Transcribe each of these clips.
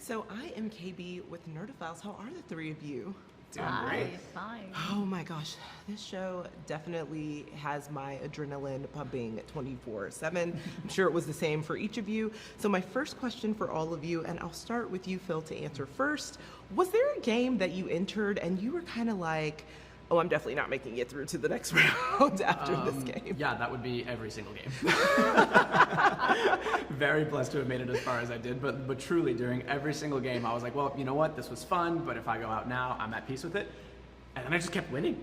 So I am KB with Nerdophiles. How are the three of you? Doing great. Fine. Oh my gosh, this show definitely has my adrenaline pumping 24/7. I'm sure it was the same for each of you. So my first question for all of you, and I'll start with you, Phil, to answer first. Was there a game that you entered and you were kind of like, oh, I'm definitely not making it through to the next round after this game? Yeah, that would be every single game. Very blessed to have made it as far as I did, but truly during every single game I was like, well, you know what, this was fun, but if I go out now, I'm at peace with it. And then I just kept winning.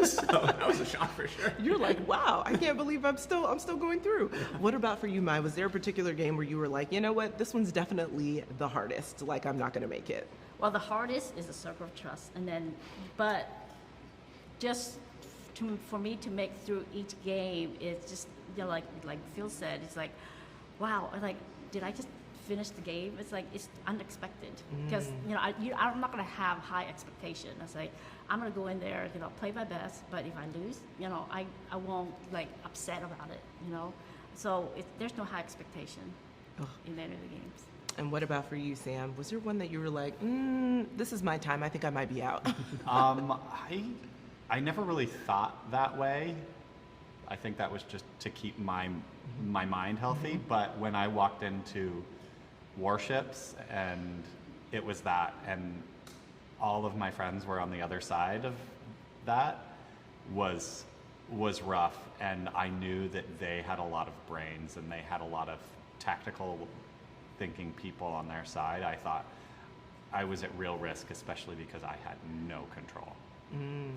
So that was a shock for sure. You're like, wow, I can't believe I'm still going through. What about for you, Mai? Was there a particular game where you were like, you know what, this one's definitely the hardest, like I'm not gonna make it? Well, the hardest is the circle of trust, but just for me to make through each game, it's just, like Phil said, it's like, wow, did I just finish the game? It's like, it's unexpected because I'm not gonna have high expectation. It's like I'm gonna go in there, play my best, but if I lose, I won't upset about it, So there's no high expectation in any of the games. And what about for you, Sam? Was there one that you were like, this is my time, I think I might be out? I never really thought that way. I think that was just to keep my mind healthy. But when I walked into Warships and it was that, and all of my friends were on the other side of that, was rough. And I knew that they had a lot of brains and they had a lot of tactical thinking people on their side. I thought I was at real risk, especially because I had no control.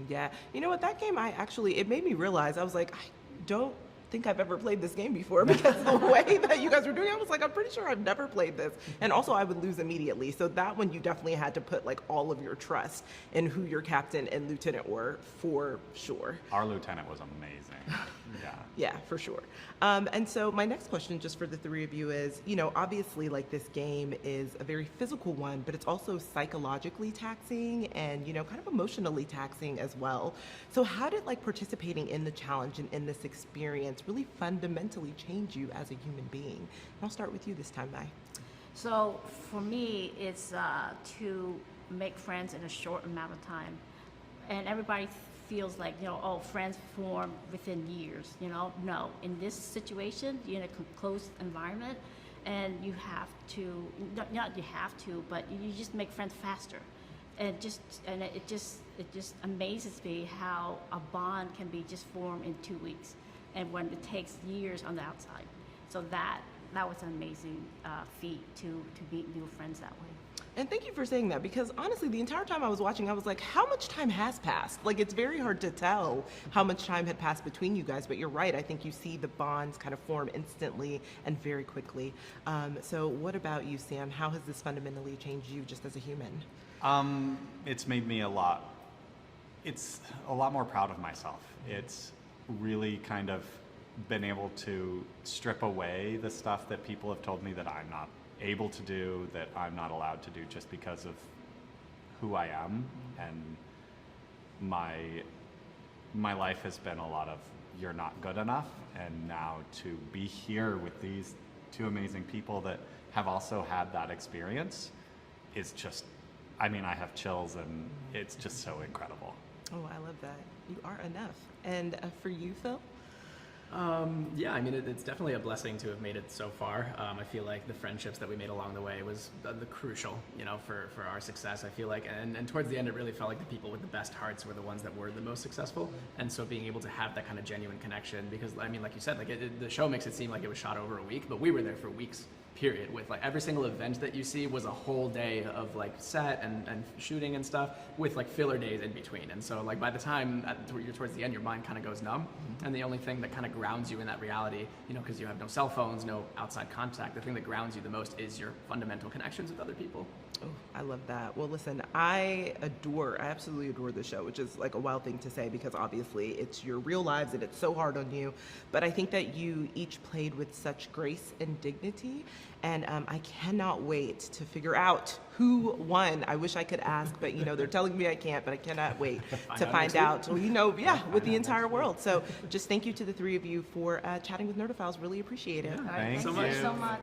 Yeah. You know what, that game, it made me realize, I was like, I don't think I've ever played this game before because the way that you guys were doing it, I was like, I'm pretty sure I've never played this. And also I would lose immediately. So that one, you definitely had to put all of your trust in who your captain and lieutenant were, for sure. Our lieutenant was amazing. Yeah. Yeah, for sure. And so my next question, just for the three of you, is, obviously this game is a very physical one, but it's also psychologically taxing and, kind of emotionally taxing as well. So how did participating in the challenge and in this experience really fundamentally change you as a human being? And I'll start with you this time, Mai. So for me, it's to make friends in a short amount of time. And everybody feels like, friends form within years, No, in this situation, you're in a closed environment and you have to, not you have to, but you just make friends faster. And it just amazes me how a bond can be just formed in 2 weeks, and when it takes years on the outside. So that was an amazing feat to meet new friends that way. And thank you for saying that, because honestly, the entire time I was watching, I was like, how much time has passed? It's very hard to tell how much time had passed between you guys, but you're right. I think you see the bonds kind of form instantly and very quickly. So what about you, Sam? How has this fundamentally changed you just as a human? It's made me a lot more proud of myself. It's really kind of been able to strip away the stuff that people have told me that I'm not able to do, that I'm not allowed to do, just because of who I am. And my life has been a lot of, you're not good enough. And now to be here with these two amazing people that have also had that experience is just, I have chills, and it's just so incredible. Oh, I love that. You are enough. And for you, Phil? Yeah, it's definitely a blessing to have made it so far. I feel like the friendships that we made along the way was the crucial, for our success. I feel like, and towards the end, it really felt like the people with the best hearts were the ones that were the most successful. And so being able to have that kind of genuine connection, because like you said, the show makes it seem like it was shot over a week, but we were there for weeks. Period. With every single event that you see was a whole day of set and shooting and stuff, with filler days in between. And so by the time you're towards the end, your mind kind of goes numb, and the only thing that kind of grounds you in that reality, because you have no cell phones, no outside contact, the thing that grounds you the most is your fundamental connections with other people. Oh, I love that. Well, listen, I absolutely adore the show, which is a wild thing to say because obviously it's your real lives and it's so hard on you. But I think that you each played with such grace and dignity. And I cannot wait to figure out who won. I wish I could ask, but they're telling me I can't, but I cannot wait to find out. Well, with the entire world. So just thank you to the three of you for chatting with Nerdophiles. Really appreciate it. Yeah, All right, thank you so much.